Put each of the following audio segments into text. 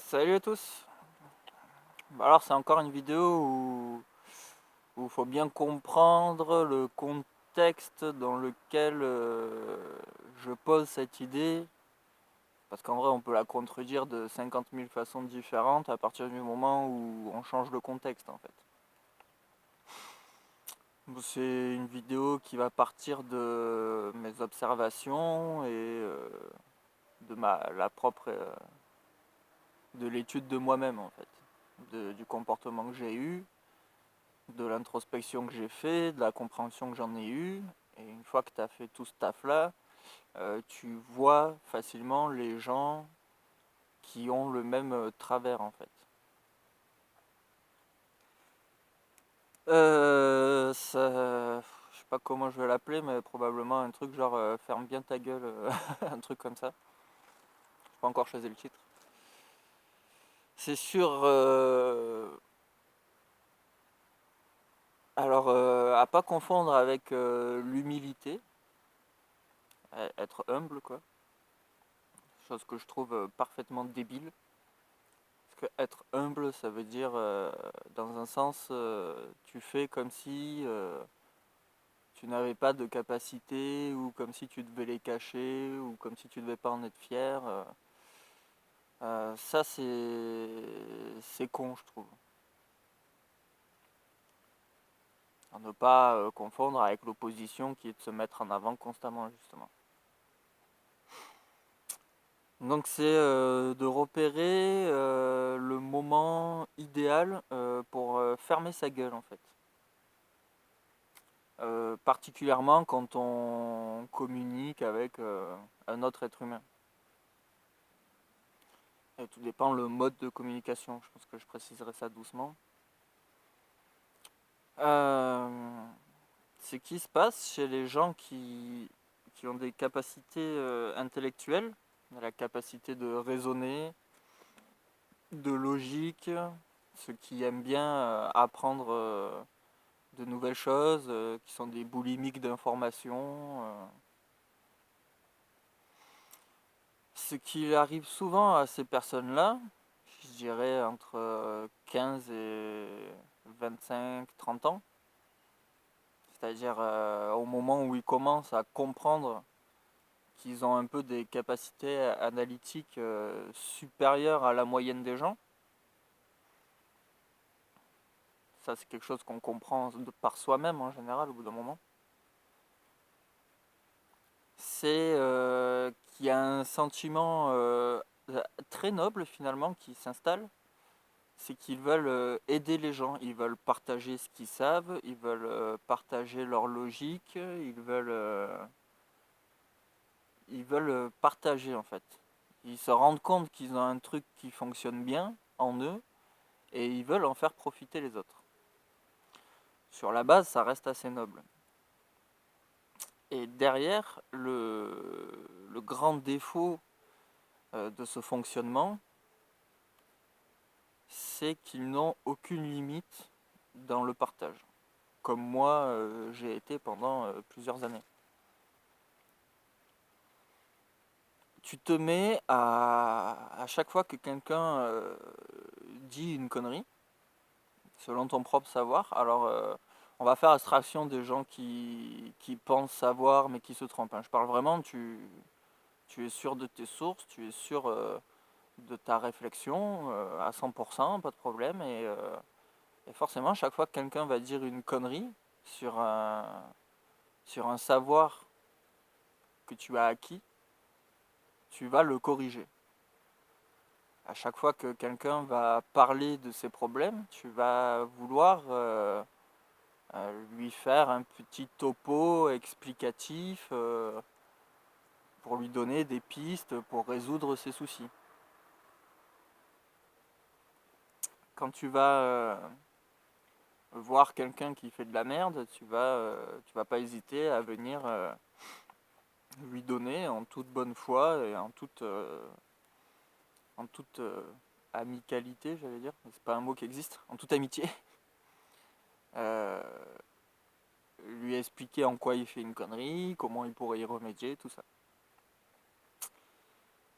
Salut à tous. Alors c'est encore une vidéo où il faut bien comprendre le contexte dans lequel je pose cette idée. Parce qu'en vrai on peut la contredire de 50 000 façons différentes à partir du moment où on change le contexte en fait. C'est une vidéo qui va partir de mes observations et de la propre de l'étude de moi-même en fait, du comportement que j'ai eu, de l'introspection que j'ai fait, de la compréhension que j'en ai eue. Et une fois que tu as fait tout ce taf-là, tu vois facilement les gens qui ont le même travers en fait. Je sais pas comment je vais l'appeler, mais probablement un truc genre ferme bien ta gueule, un truc comme ça. J'ai pas encore choisi le titre. C'est sur alors à pas confondre avec l'humilité, être humble quoi, chose que je trouve parfaitement débile. Parce que être humble, ça veut dire, dans un sens, tu fais comme si tu n'avais pas de capacité, ou comme si tu devais les cacher, ou comme si tu devais pas en être fier. Ça, c'est con, je trouve. À ne pas confondre avec l'opposition qui est de se mettre en avant constamment, justement. Donc c'est de repérer le moment idéal pour fermer sa gueule en fait. Particulièrement quand on communique avec un autre être humain. Et tout dépend le mode de communication, je pense que je préciserai ça doucement. Ce qui se passe chez les gens qui ont des capacités intellectuelles, la capacité de raisonner, de logique, ceux qui aiment bien apprendre de nouvelles choses, qui sont des boulimiques d'informations. Ce qui arrive souvent à ces personnes-là, je dirais entre 15 et 25-30 ans, c'est-à-dire au moment où ils commencent à comprendre qu'ils ont un peu des capacités analytiques supérieures à la moyenne des gens. Ça, c'est quelque chose qu'on comprend par soi-même en général au bout d'un moment. C'est qu'il y a un sentiment très noble finalement qui s'installe. C'est qu'ils veulent aider les gens, ils veulent partager ce qu'ils savent, ils veulent partager leur logique, ils veulent partager en fait. Ils se rendent compte qu'ils ont un truc qui fonctionne bien en eux et ils veulent en faire profiter les autres. Sur la base, ça reste assez noble. Et derrière, le grand défaut de ce fonctionnement, c'est qu'ils n'ont aucune limite dans le partage. Comme moi, j'ai été pendant plusieurs années. Tu te mets à chaque fois que quelqu'un dit une connerie, selon ton propre savoir, alors on va faire abstraction des gens qui pensent savoir mais qui se trompent. Hein. Je parle vraiment, tu es sûr de tes sources, tu es sûr de ta réflexion à 100%, pas de problème. Et forcément, chaque fois que quelqu'un va dire une connerie sur un savoir que tu as acquis, tu vas le corriger. À chaque fois que quelqu'un va parler de ses problèmes, tu vas vouloir lui faire un petit topo explicatif pour lui donner des pistes pour résoudre ses soucis. Quand tu vas voir quelqu'un qui fait de la merde, tu vas pas hésiter à venir lui donner en toute bonne foi et en toute amicalité, j'allais dire, c'est pas un mot qui existe, en toute amitié, euh, lui expliquer en quoi il fait une connerie, comment il pourrait y remédier, tout ça.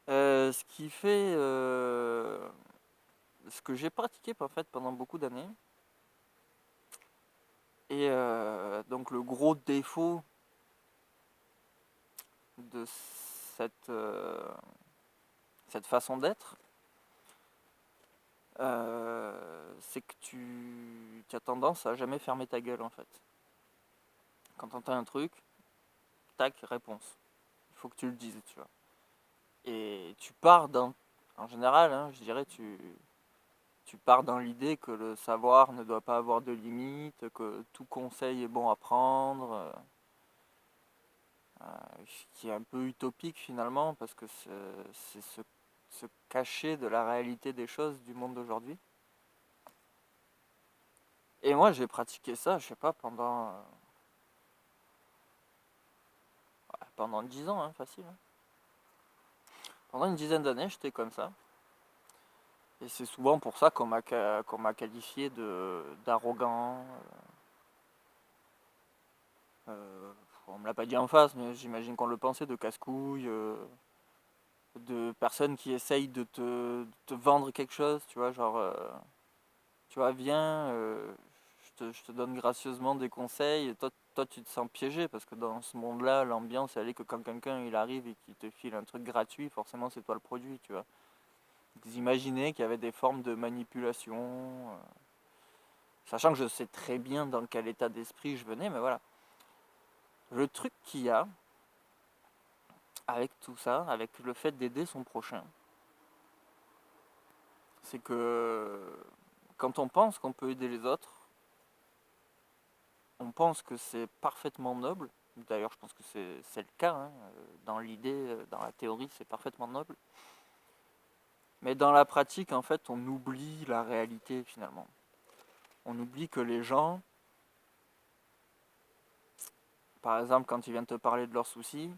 Ce qui fait ce que j'ai pratiqué en fait pendant beaucoup d'années. Et donc le gros défaut de cette façon d'être, c'est que tu as tendance à jamais fermer ta gueule en fait. Quand t'entends un truc, tac, réponse. Il faut que tu le dises, tu vois. Et tu pars en général, hein, je dirais, tu pars dans l'idée que le savoir ne doit pas avoir de limite, que tout conseil est bon à prendre, ce qui est un peu utopique finalement, parce que c'est se cacher de la réalité des choses du monde d'aujourd'hui. Et moi j'ai pratiqué ça, je sais pas, pendant 10 ans, hein, facile. Hein. Pendant une dizaine d'années, j'étais comme ça. Et c'est souvent pour ça qu'on m'a qualifié d'arrogant. On me l'a pas dit en face, mais j'imagine qu'on le pensait, de casse-couille, de personnes qui essayent de te vendre quelque chose, tu vois, genre, tu vois, viens, je te donne gracieusement des conseils, et toi tu te sens piégé, parce que dans ce monde-là, l'ambiance, elle est que quand quelqu'un il arrive et qu'il te file un truc gratuit, forcément c'est toi le produit, tu vois. Vous imaginez qu'il y avait des formes de manipulation, sachant que je sais très bien dans quel état d'esprit je venais, mais voilà. Le truc qu'il y a avec tout ça, avec le fait d'aider son prochain, c'est que quand on pense qu'on peut aider les autres, on pense que c'est parfaitement noble. D'ailleurs, je pense que c'est le cas. Hein. Dans l'idée, dans la théorie, c'est parfaitement noble. Mais dans la pratique, en fait, on oublie la réalité finalement. On oublie que les gens, par exemple, quand ils viennent te parler de leurs soucis,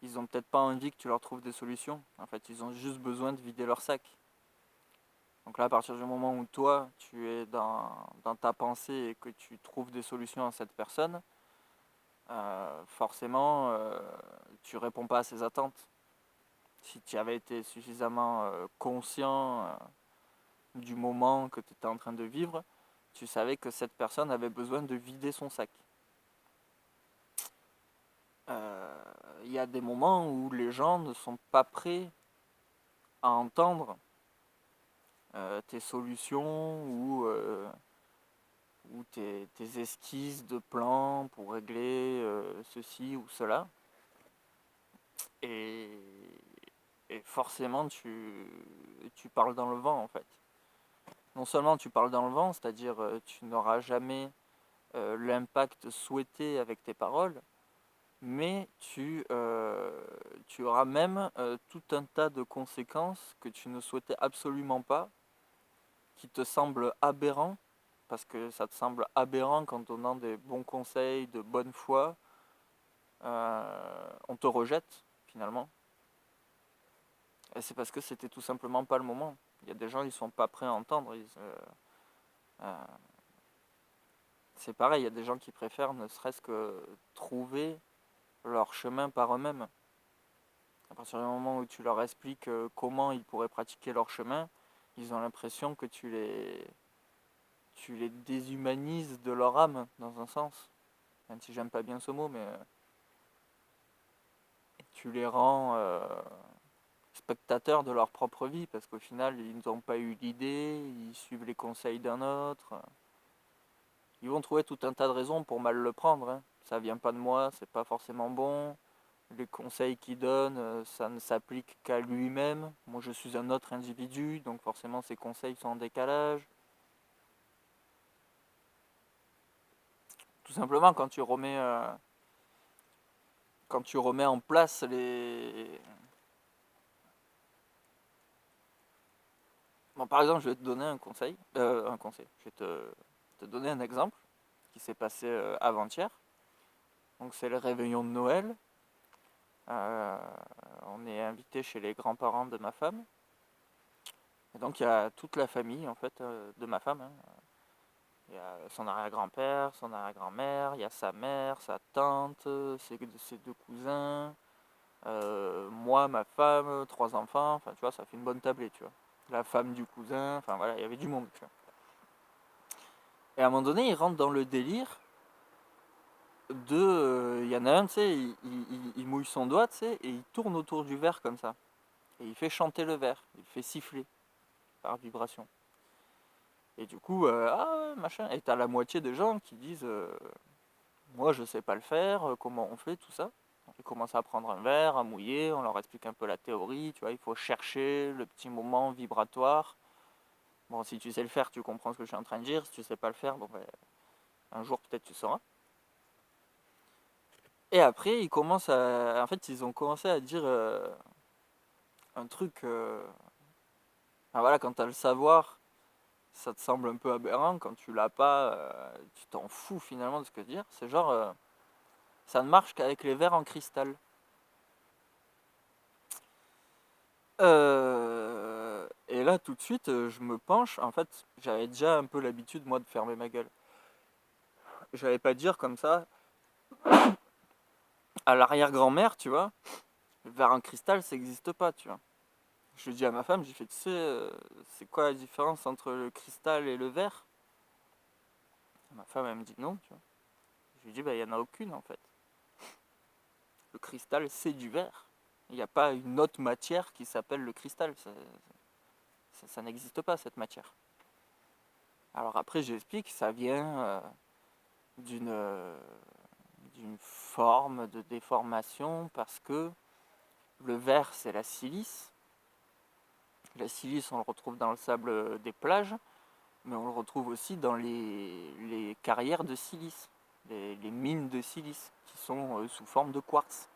ils ont peut-être pas envie que tu leur trouves des solutions. En fait, ils ont juste besoin de vider leur sac. Donc là, à partir du moment où toi, tu es dans ta pensée et que tu trouves des solutions à cette personne, forcément, tu réponds pas à ses attentes. Si tu avais été suffisamment conscient du moment que tu étais en train de vivre, tu savais que cette personne avait besoin de vider son sac. Il y a des moments où les gens ne sont pas prêts à entendre tes solutions ou tes esquisses de plans pour régler ceci ou cela. Et, et forcément, tu parles dans le vent en fait. Non seulement tu parles dans le vent, c'est-à-dire tu n'auras jamais l'impact souhaité avec tes paroles, mais tu auras même tout un tas de conséquences que tu ne souhaitais absolument pas, qui te semblent aberrants, parce que ça te semble aberrant qu'en donnant des bons conseils de bonne foi, on te rejette finalement. Et c'est parce que c'était tout simplement pas le moment. Il y a des gens, ils sont pas prêts à entendre. Euh, c'est pareil, il y a des gens qui préfèrent ne serait-ce que trouver leur chemin par eux-mêmes. À partir du moment où tu leur expliques comment ils pourraient pratiquer leur chemin, ils ont l'impression que tu les déshumanises de leur âme, dans un sens. Même si j'aime pas bien ce mot, mais tu les rends spectateurs de leur propre vie, parce qu'au final, ils n'ont pas eu l'idée, ils suivent les conseils d'un autre. Ils vont trouver tout un tas de raisons pour mal le prendre. Hein. Ça vient pas de moi, c'est pas forcément bon. Les conseils qu'il donne, ça ne s'applique qu'à lui-même. Moi, je suis un autre individu, donc forcément, ses conseils sont en décalage. Tout simplement, quand tu remets en place les... Bon, par exemple, je vais te donner un conseil. Un conseil. Je vais te donner un exemple qui s'est passé avant-hier. Donc, c'est le réveillon de Noël. Euh, on est invité chez les grands-parents de ma femme. Et donc, il y a toute la famille, en fait, de ma femme. Hein. Il y a son arrière-grand-père, son arrière-grand-mère, il y a sa mère, sa tante, ses deux cousins, moi, ma femme, trois enfants, enfin tu vois, ça fait une bonne tablée, tu vois. la femme du cousin, enfin voilà, il y avait du monde, tu vois. Et à un moment donné, il rentre dans le délire il y en a un, tu sais, il mouille son doigt, tu sais, et il tourne autour du verre comme ça. Et il fait chanter le verre, il fait siffler par vibration. Et du coup, ah ouais, machin. Et t'as la moitié des gens qui disent moi je sais pas le faire, comment on fait, tout ça. Ils commencent à prendre un verre, à mouiller, on leur explique un peu la théorie, tu vois, il faut chercher le petit moment vibratoire. Bon, si tu sais le faire, tu comprends ce que je suis en train de dire. Si tu sais pas le faire, bon ben, un jour peut-être tu sauras. Et après, en fait, ils ont commencé à dire un truc. Enfin, voilà, quand tu as le savoir, ça te semble un peu aberrant. Quand tu l'as pas, tu t'en fous finalement de ce que dire. C'est genre, ça ne marche qu'avec les verres en cristal. Et là, tout de suite, je me penche. En fait, j'avais déjà un peu l'habitude, moi, de fermer ma gueule. J'allais pas dire comme ça, à l'arrière-grand-mère, tu vois, le verre en cristal, ça n'existe pas, tu vois. Je dis à ma femme, j'ai fait, tu sais, c'est quoi la différence entre le cristal et le verre? Ma femme, elle me dit non, tu vois. Je lui dis, bah, il n'y en a aucune, en fait. Le cristal, c'est du verre. Il n'y a pas une autre matière qui s'appelle le cristal. Ça n'existe pas, cette matière. Alors après, j'explique, ça vient d'une d'une forme de déformation parce que le verre, c'est la silice. La silice, on le retrouve dans le sable des plages, mais on le retrouve aussi dans les carrières de silice, les mines de silice, qui sont sous forme de quartz.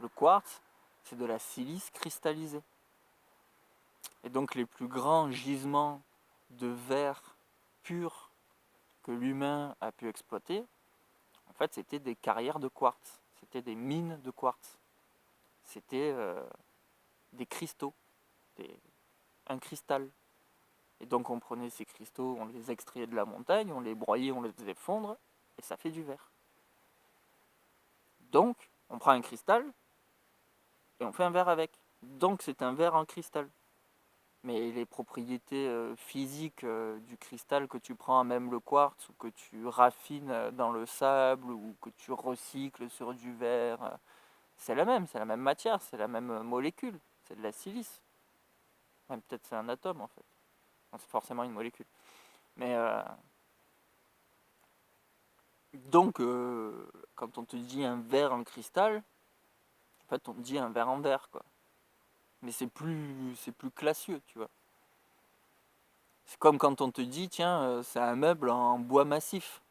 Le quartz, c'est de la silice cristallisée. Et donc les plus grands gisements de verre pur que l'humain a pu exploiter, en fait, c'était des carrières de quartz, c'était des mines de quartz, c'était des cristaux, des, un cristal. Et donc on prenait ces cristaux, on les extrayait de la montagne, on les broyait, on les faisait fondre, et ça fait du verre. Donc, on prend un cristal et on fait un verre avec. Donc c'est un verre en cristal. Mais les propriétés physiques du cristal que tu prends, même le quartz, ou que tu raffines dans le sable, ou que tu recycles sur du verre, c'est la même matière, c'est la même molécule, c'est de la silice. Même peut-être c'est un atome en fait. Non, c'est forcément une molécule. Mais donc, quand on te dit un verre en cristal, en fait on te dit un verre en verre, quoi. Mais c'est plus classieux, tu vois. C'est comme quand on te dit, tiens, c'est un meuble en bois massif.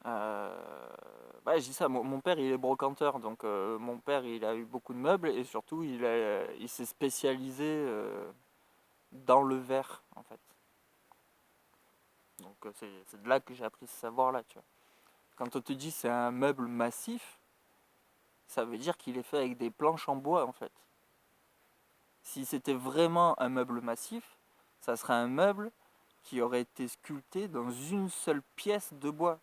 Ouais, je dis ça, mon père il est brocanteur, donc mon père il a eu beaucoup de meubles et surtout il s'est spécialisé dans le verre en fait. Donc c'est de là que j'ai appris ce savoir-là, tu vois. Quand on te dit c'est un meuble massif, ça veut dire qu'il est fait avec des planches en bois en fait. Si c'était vraiment un meuble massif, ça serait un meuble qui aurait été sculpté dans une seule pièce de bois.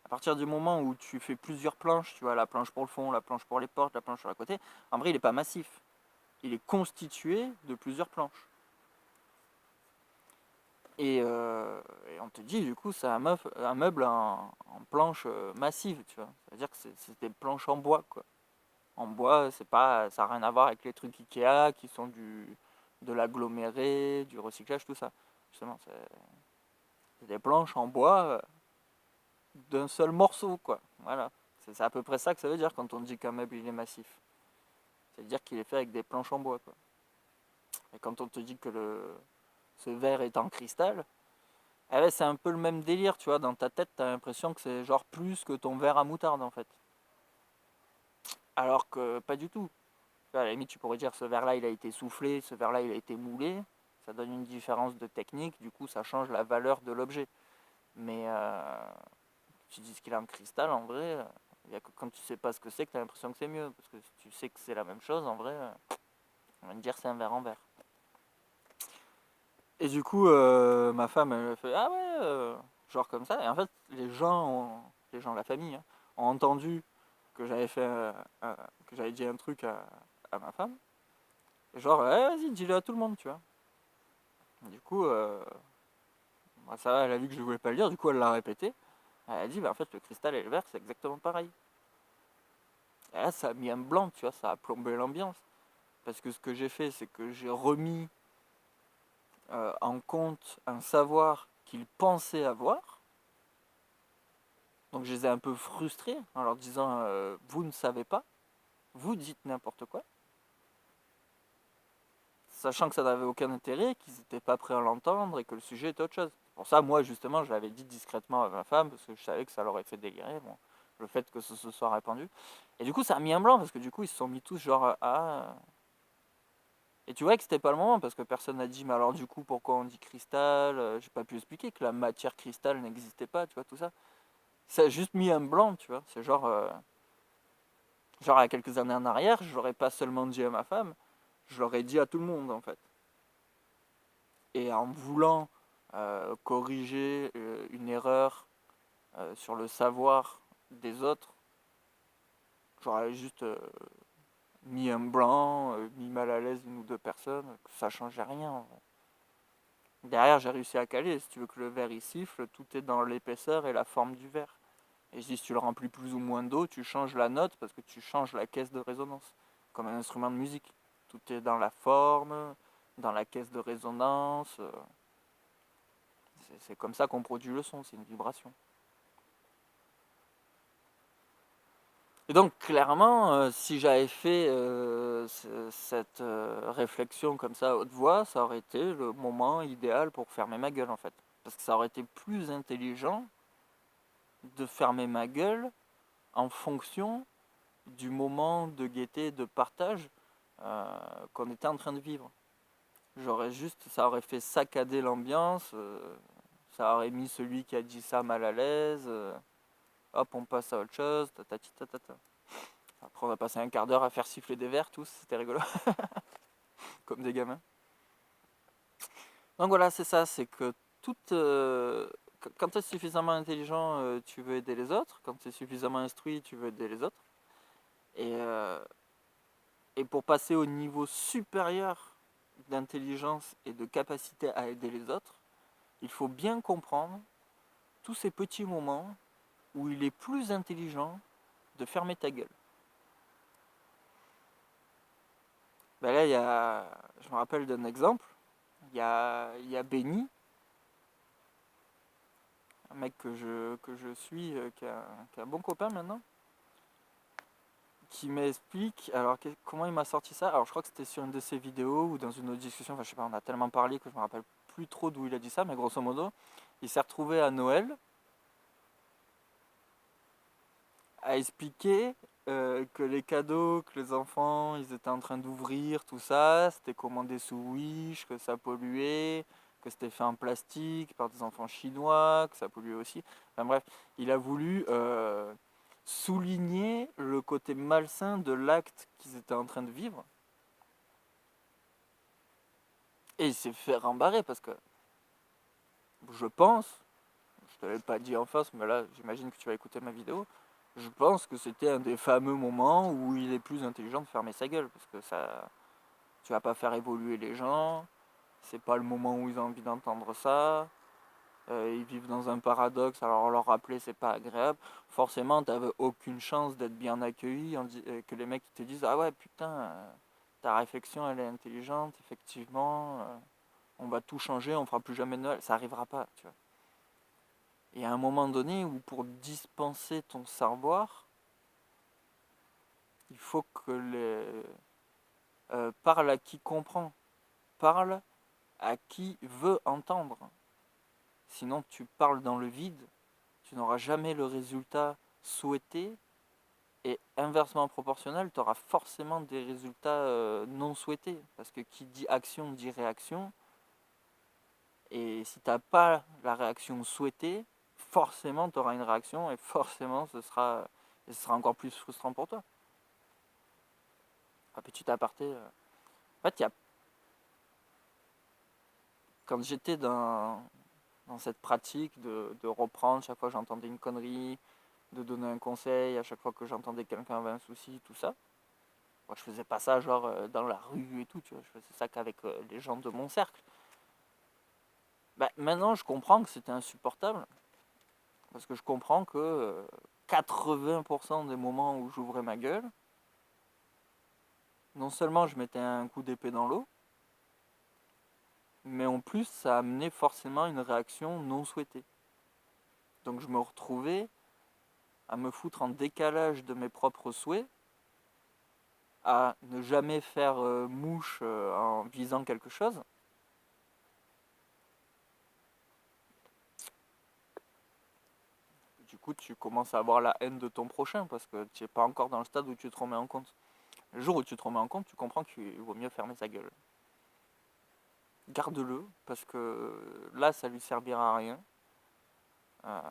À partir du moment où tu fais plusieurs planches, tu vois, la planche pour le fond, la planche pour les portes, la planche sur la côté, en vrai, il n'est pas massif. Il est constitué de plusieurs planches. Et on te dit, du coup, c'est un meuble en planche massive, tu vois. C'est-à-dire que c'est des planches en bois, quoi. En bois, c'est pas, ça n'a rien à voir avec les trucs Ikea qui sont de l'aggloméré, du recyclage, tout ça. Justement, c'est des planches en bois d'un seul morceau, quoi. Voilà. C'est à peu près ça que ça veut dire quand on dit qu'un meuble il est massif. C'est-à-dire qu'il est fait avec des planches en bois, quoi. Et quand on te dit que ce verre est en cristal, eh ben, c'est un peu le même délire, tu vois. Dans ta tête, t'as l'impression que c'est genre plus que ton verre à moutarde, en fait. Alors que pas du tout. À la limite, tu pourrais dire ce verre-là, il a été soufflé, ce verre-là, il a été moulé. Ça donne une différence de technique, du coup, ça change la valeur de l'objet. Mais tu dis qu'il est en cristal, en vrai, il y a que quand tu sais pas ce que c'est que tu as l'impression que c'est mieux. Parce que si tu sais que c'est la même chose, en vrai, on va te dire c'est un verre en verre. Et du coup, ma femme, elle fait ah ouais, genre comme ça. Et en fait, les gens de la famille, hein, ont entendu que j'avais fait, que j'avais dit un truc à ma femme. Genre, vas-y, dis-le à tout le monde, tu vois. Du coup, bah, ça va, elle a vu que je voulais pas le dire, du coup, elle l'a répété. Elle a dit, bah, en fait, le cristal et le verre, c'est exactement pareil. Et là, ça a mis un blanc, tu vois, ça a plombé l'ambiance. Parce que ce que j'ai fait, c'est que j'ai remis en compte un savoir qu'ils pensaient avoir. Donc je les ai un peu frustrés en leur disant vous ne savez pas, vous dites n'importe quoi, sachant que ça n'avait aucun intérêt, qu'ils n'étaient pas prêts à l'entendre et que le sujet était autre chose. Pour ça, moi justement, je l'avais dit discrètement à ma femme parce que je savais que ça l'aurait fait délirer, bon, le fait que ce se soit répandu. Et du coup, ça a mis un blanc parce que du coup, ils se sont mis tous genre ah. Et tu vois que c'était pas le moment parce que personne n'a dit mais alors du coup pourquoi on dit cristal, j'ai pas pu expliquer que la matière cristal n'existait pas, tu vois, tout ça. Ça a juste mis un blanc, tu vois. C'est genre, il y a quelques années en arrière, je l'aurais pas seulement dit à ma femme, je l'aurais dit à tout le monde, en fait. Et en voulant corriger une erreur sur le savoir des autres, j'aurais juste mis un blanc, mis mal à l'aise une ou deux personnes, que ça changeait rien. En fait. Derrière, j'ai réussi à caler. Si tu veux que le verre il siffle, tout est dans l'épaisseur et la forme du verre. Et je dis, si tu le remplis plus ou moins d'eau, tu changes la note parce que tu changes la caisse de résonance, comme un instrument de musique. Tout est dans la forme, dans la caisse de résonance. C'est comme ça qu'on produit le son, c'est une vibration. Et donc, clairement, si j'avais fait cette réflexion comme ça à haute voix, ça aurait été le moment idéal pour fermer ma gueule, en fait. Parce que ça aurait été plus intelligent de fermer ma gueule en fonction du moment de gaieté, de partage qu'on était en train de vivre. Ça aurait fait saccader l'ambiance, ça aurait mis celui qui a dit ça mal à l'aise, hop, on passe à autre chose, tatati tatata. Après, on a passé un quart d'heure à faire siffler des verres tous, c'était rigolo, comme des gamins. Donc voilà, c'est ça, c'est que toute. Quand tu es suffisamment intelligent, tu veux aider les autres. Quand tu es suffisamment instruit, tu veux aider les autres. Et, euh, et pour passer au niveau supérieur d'intelligence et de capacité à aider les autres, il faut bien comprendre tous ces petits moments où il est plus intelligent de fermer ta gueule. Ben là, je me rappelle d'un exemple. Il y a Benny, un mec que je suis, qui est un bon copain maintenant, qui m'explique. Alors, comment il m'a sorti ça? Alors, je crois que c'était sur une de ses vidéos ou dans une autre discussion. Enfin, je sais pas, on a tellement parlé que je me rappelle plus trop d'où il a dit ça, mais grosso modo, il s'est retrouvé à Noël à expliquer que les cadeaux que les enfants ils étaient en train d'ouvrir, tout ça, c'était commandé sous Wish, que ça polluait, que c'était fait en plastique par des enfants chinois, que ça polluait aussi. Enfin bref, il a voulu souligner le côté malsain de l'acte qu'ils étaient en train de vivre. Et il s'est fait rembarrer parce que je pense, je te l'ai pas dit en face, mais là j'imagine que tu vas écouter ma vidéo. Je pense que c'était un des fameux moments où il est plus intelligent de fermer sa gueule parce que ça, tu vas pas faire évoluer les gens. C'est pas le moment où ils ont envie d'entendre ça. Ils vivent dans un paradoxe, alors leur rappeler c'est pas agréable. Forcément, t'avais aucune chance d'être bien accueilli, que les mecs te disent ah ouais putain, ta réflexion elle est intelligente, effectivement, on va tout changer, on fera plus jamais de Noël. Ça arrivera pas, tu vois. Et à un moment donné où pour dispenser ton savoir, il faut que parle à qui comprend, parle à qui veut entendre. Sinon, tu parles dans le vide, tu n'auras jamais le résultat souhaité et inversement proportionnel, tu auras forcément des résultats non souhaités. Parce que qui dit action dit réaction. Et si tu n'as pas la réaction souhaitée, forcément tu auras une réaction et forcément ce sera encore plus frustrant pour toi. Un petit aparté. En fait, quand j'étais dans cette pratique de reprendre chaque fois que j'entendais une connerie, de donner un conseil à chaque fois que j'entendais quelqu'un avait un souci, tout ça. Moi, je faisais pas ça genre dans la rue et tout, tu vois. Je faisais ça qu'avec les gens de mon cercle. Bah, maintenant, je comprends que c'était insupportable. Parce que je comprends que 80% des moments où j'ouvrais ma gueule, non seulement je mettais un coup d'épée dans l'eau, mais en plus ça amenait forcément une réaction non souhaitée. Donc je me retrouvais à me foutre en décalage de mes propres souhaits, à ne jamais faire mouche en visant quelque chose. Du coup, tu commences à avoir la haine de ton prochain parce que tu n'es pas encore dans le stade où tu te remets en compte. Le jour où tu te remets en compte, tu comprends qu'il vaut mieux fermer sa gueule. Garde-le parce que là, ça lui servira à rien. Euh,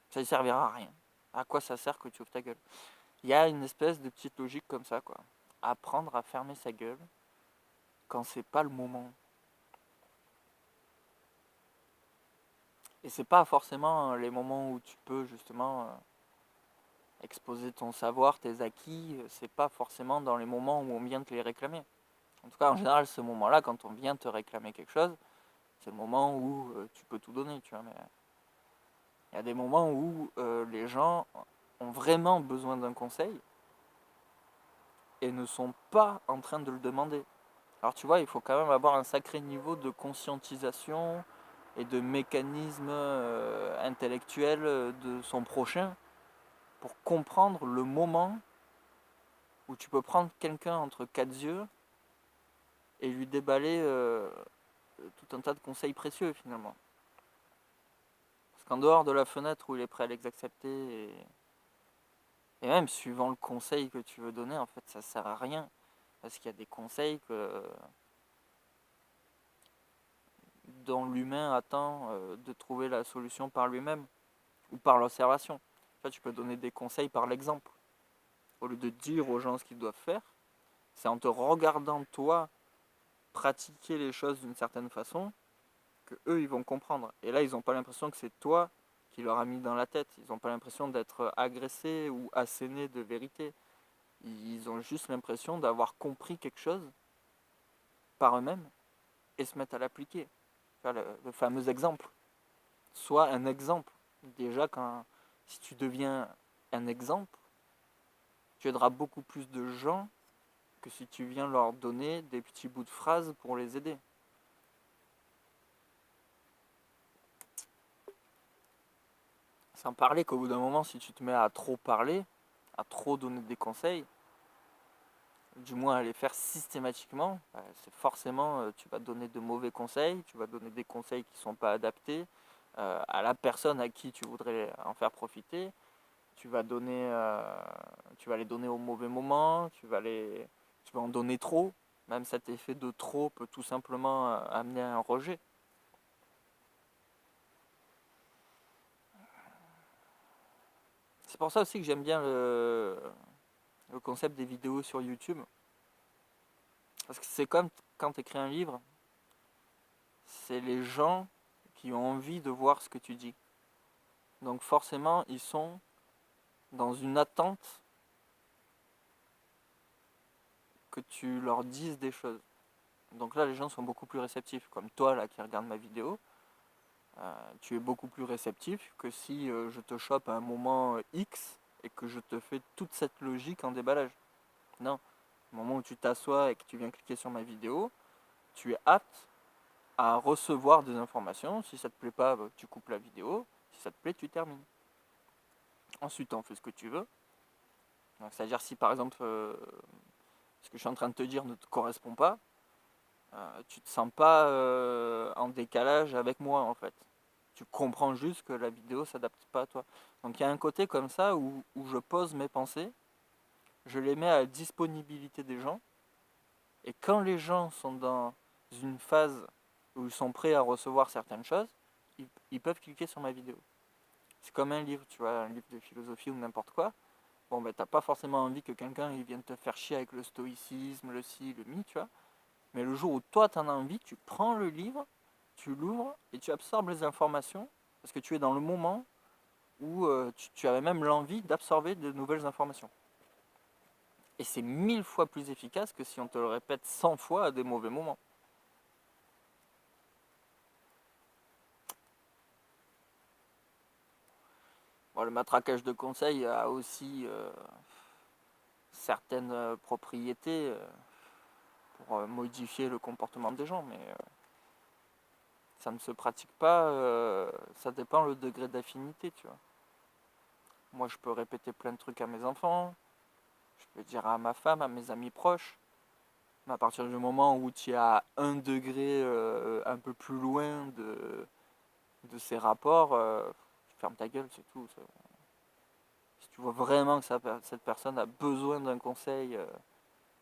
ça lui servira à rien. À quoi ça sert que tu ouvres ta gueule? Il y a une espèce de petite logique comme ça, quoi. Apprendre à fermer sa gueule quand c'est pas le moment. Et c'est pas forcément les moments où tu peux justement exposer ton savoir, tes acquis. C'est pas forcément dans les moments où on vient te les réclamer. En tout cas, en général, ce moment-là, quand on vient te réclamer quelque chose, c'est le moment où tu peux tout donner, tu vois. Mais il y a des moments où les gens ont vraiment besoin d'un conseil et ne sont pas en train de le demander. Alors tu vois, il faut quand même avoir un sacré niveau de conscientisation et de mécanisme intellectuel de son prochain pour comprendre le moment où tu peux prendre quelqu'un entre quatre yeux et lui déballer tout un tas de conseils précieux finalement. Parce qu'en dehors de la fenêtre où il est prêt à les accepter et même suivant le conseil que tu veux donner, en fait ça sert à rien. Parce qu'il y a des conseils dont l'humain attend de trouver la solution par lui-même ou par l'observation. Tu peux donner des conseils par l'exemple. Au lieu de dire aux gens ce qu'ils doivent faire, c'est en te regardant toi pratiquer les choses d'une certaine façon que eux ils vont comprendre. Et là ils n'ont pas l'impression que c'est toi qui leur a mis dans la tête. Ils n'ont pas l'impression d'être agressés ou assénés de vérité. Ils ont juste l'impression d'avoir compris quelque chose par eux-mêmes et se mettre à l'appliquer. Le fameux exemple. Soit un exemple. Déjà, si tu deviens un exemple, tu aideras beaucoup plus de gens que si tu viens leur donner des petits bouts de phrases pour les aider. Sans parler qu'au bout d'un moment, si tu te mets à trop parler, à trop donner des conseils, du moins à les faire systématiquement, c'est forcément, tu vas donner de mauvais conseils, tu vas donner des conseils qui ne sont pas adaptés à la personne à qui tu voudrais en faire profiter. Tu vas les donner au mauvais moment, tu vas en donner trop. Même cet effet de trop peut tout simplement amener à un rejet. C'est pour ça aussi que j'aime bien le concept des vidéos sur YouTube. Parce que c'est comme quand tu écris un livre, c'est les gens qui ont envie de voir ce que tu dis. Donc forcément, ils sont dans une attente que tu leur dises des choses. Donc là, les gens sont beaucoup plus réceptifs. Comme toi, là, qui regarde ma vidéo, tu es beaucoup plus réceptif que si je te chope à un moment X et que je te fais toute cette logique en déballage. Non. Au moment où tu t'assois et que tu viens cliquer sur ma vidéo, tu es apte à recevoir des informations. Si ça te plaît pas, bah, tu coupes la vidéo. Si ça te plaît, tu termines. Ensuite, on fait ce que tu veux. C'est-à-dire si par exemple ce que je suis en train de te dire ne te correspond pas, tu te sens pas en décalage avec moi en fait. Tu comprends juste que la vidéo ne s'adapte pas à toi. Donc il y a un côté comme ça où je pose mes pensées, je les mets à la disponibilité des gens, et quand les gens sont dans une phase où ils sont prêts à recevoir certaines choses, ils peuvent cliquer sur ma vidéo. C'est comme un livre, tu vois, un livre de philosophie ou n'importe quoi. Bon, ben t'as pas forcément envie que quelqu'un il vienne te faire chier avec le stoïcisme, le ci, le mi, tu vois. Mais le jour où toi t'en as envie, tu prends le livre, tu l'ouvres et tu absorbes les informations parce que tu es dans le moment où tu avais même l'envie d'absorber de nouvelles informations. Et c'est 1000 fois plus efficace que si on te le répète 100 fois à des mauvais moments. Bon, le matraquage de conseils a aussi certaines propriétés pour modifier le comportement des gens, mais ça ne se pratique pas, ça dépend le degré d'affinité, tu vois. Moi, je peux répéter plein de trucs à mes enfants, je peux dire à ma femme, à mes amis proches, mais à partir du moment où tu es à un degré un peu plus loin de ces rapports, tu fermes ta gueule, c'est tout. Si tu vois vraiment que cette personne a besoin d'un conseil,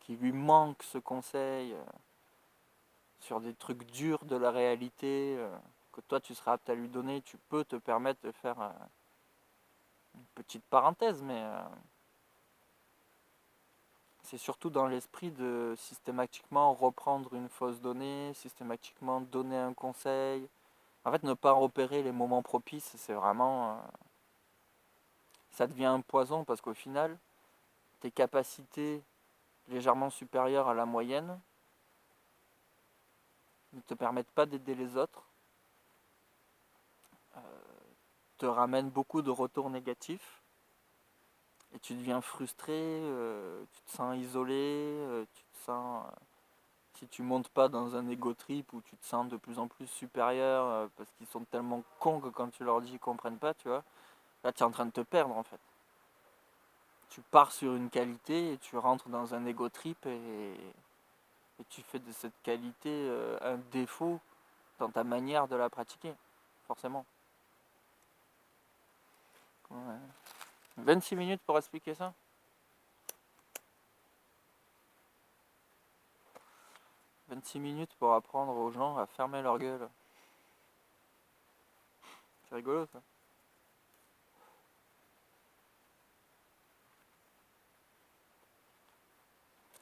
qu'il lui manque ce conseil, sur des trucs durs de la réalité, que toi tu seras apte à lui donner, tu peux te permettre de faire une petite parenthèse, mais c'est surtout dans l'esprit de systématiquement reprendre une fausse donnée, systématiquement donner un conseil. En fait, ne pas repérer les moments propices, c'est vraiment... ça devient un poison parce qu'au final, tes capacités légèrement supérieures à la moyenne ne te permettent pas d'aider les autres, te ramènent beaucoup de retours négatifs, et tu deviens frustré, tu te sens isolé, tu te sens... si tu montes pas dans un ego trip où tu te sens de plus en plus supérieur parce qu'ils sont tellement cons que quand tu leur dis ils comprennent pas, tu vois, là tu es en train de te perdre en fait. Tu pars sur une qualité et tu rentres dans un ego trip et tu fais de cette qualité un défaut dans ta manière de la pratiquer, forcément. Ouais. 26 minutes pour expliquer ça. 26 minutes pour apprendre aux gens à fermer leur gueule. C'est rigolo ça.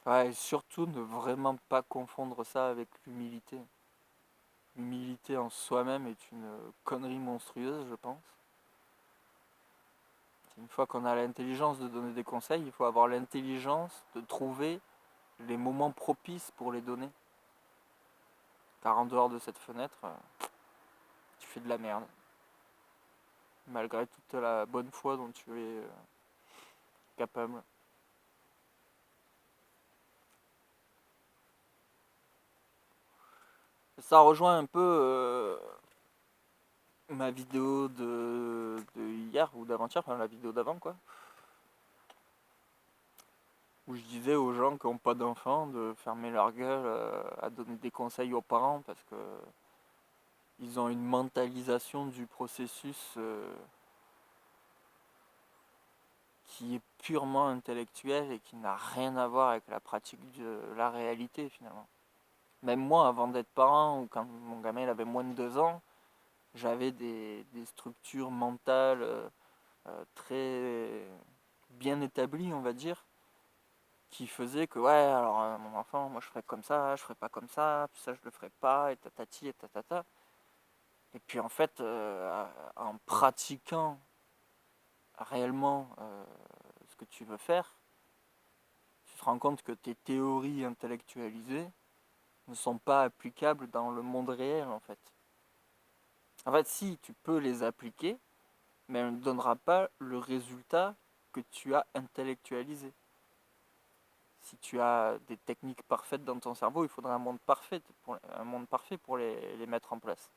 Ouais, et surtout ne vraiment pas confondre ça avec l'humilité. L'humilité en soi-même est une connerie monstrueuse, je pense. Une fois qu'on a l'intelligence de donner des conseils, il faut avoir l'intelligence de trouver les moments propices pour les donner. Car en dehors de cette fenêtre, tu fais de la merde. Malgré toute la bonne foi dont tu es capable. Ça rejoint un peu ma vidéo de hier ou d'avant-hier, enfin la vidéo d'avant quoi. Où je disais aux gens qui n'ont pas d'enfants de fermer leur gueule à donner des conseils aux parents parce que ils ont une mentalisation du processus qui est purement intellectuel et qui n'a rien à voir avec la pratique de la réalité finalement. Même moi, avant d'être parent, ou quand mon gamin il avait moins de 2 ans, j'avais des structures mentales très bien établies, on va dire, qui faisaient que, ouais, alors mon enfant, moi je ferais comme ça, je ferais pas comme ça, puis ça je le ferais pas, et tatati et tatata. Et puis en fait, en pratiquant réellement ce que tu veux faire, tu te rends compte que tes théories intellectualisées ne sont pas applicables dans le monde réel en fait. En fait, si, tu peux les appliquer, mais elle ne donnera pas le résultat que tu as intellectualisé. Si tu as des techniques parfaites dans ton cerveau, il faudra un monde parfait pour les mettre en place.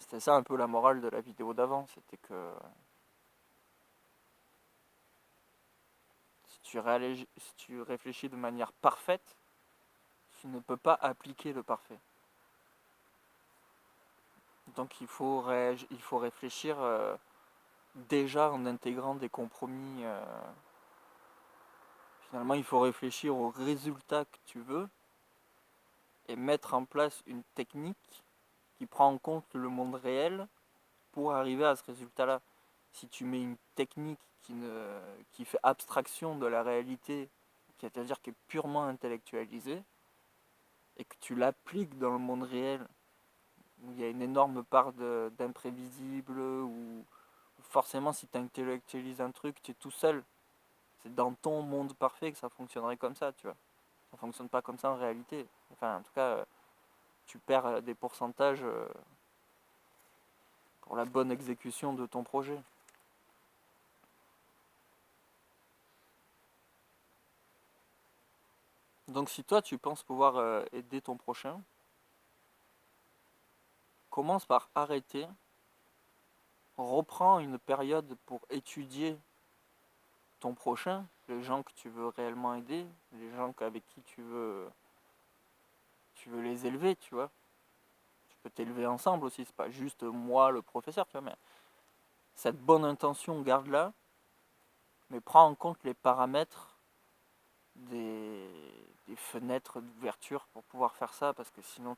C'était ça un peu la morale de la vidéo d'avant, c'était que si tu réfléchis de manière parfaite, tu ne peux pas appliquer le parfait. Donc il faut réfléchir déjà en intégrant des compromis. Finalement, il faut réfléchir au résultat que tu veux et mettre en place une technique qui prend en compte le monde réel pour arriver à ce résultat-là. Si tu mets une technique qui fait abstraction de la réalité, c'est-à-dire qui est purement intellectualisée, et que tu l'appliques dans le monde réel, où il y a une énorme part d'imprévisible, où forcément si tu intellectualises un truc, tu es tout seul. C'est dans ton monde parfait que ça fonctionnerait comme ça, tu vois. Ça fonctionne pas comme ça en réalité. Enfin, en tout cas, tu perds des pourcentages pour la bonne exécution de ton projet. Donc si toi tu penses pouvoir aider ton prochain, commence par arrêter, reprends une période pour étudier ton prochain, les gens que tu veux réellement aider, les gens avec qui tu veux les élever, tu vois. Tu peux t'élever ensemble aussi, c'est pas juste moi le professeur, tu vois, mais cette bonne intention, garde-la, mais prends en compte les paramètres des, des fenêtres d'ouverture pour pouvoir faire ça, parce que sinon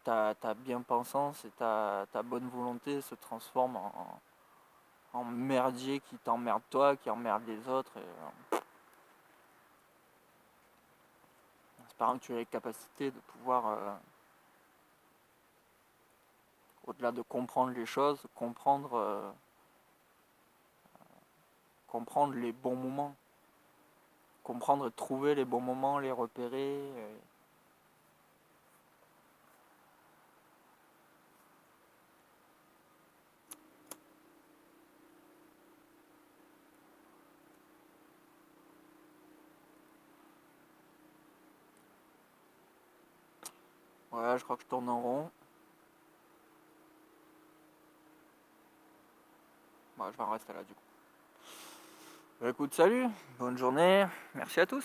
ta bien-pensance et ta bonne volonté se transforment en merdier qui t'emmerde toi, qui emmerde les autres. Espérant que tu aies les capacités de pouvoir, au-delà de comprendre les choses, comprendre les bons moments. Comprendre et trouver les bons moments, les repérer. Ouais, je crois que je tourne en rond. Bah, je vais en rester là du coup. Écoute, salut, bonne journée, merci à tous.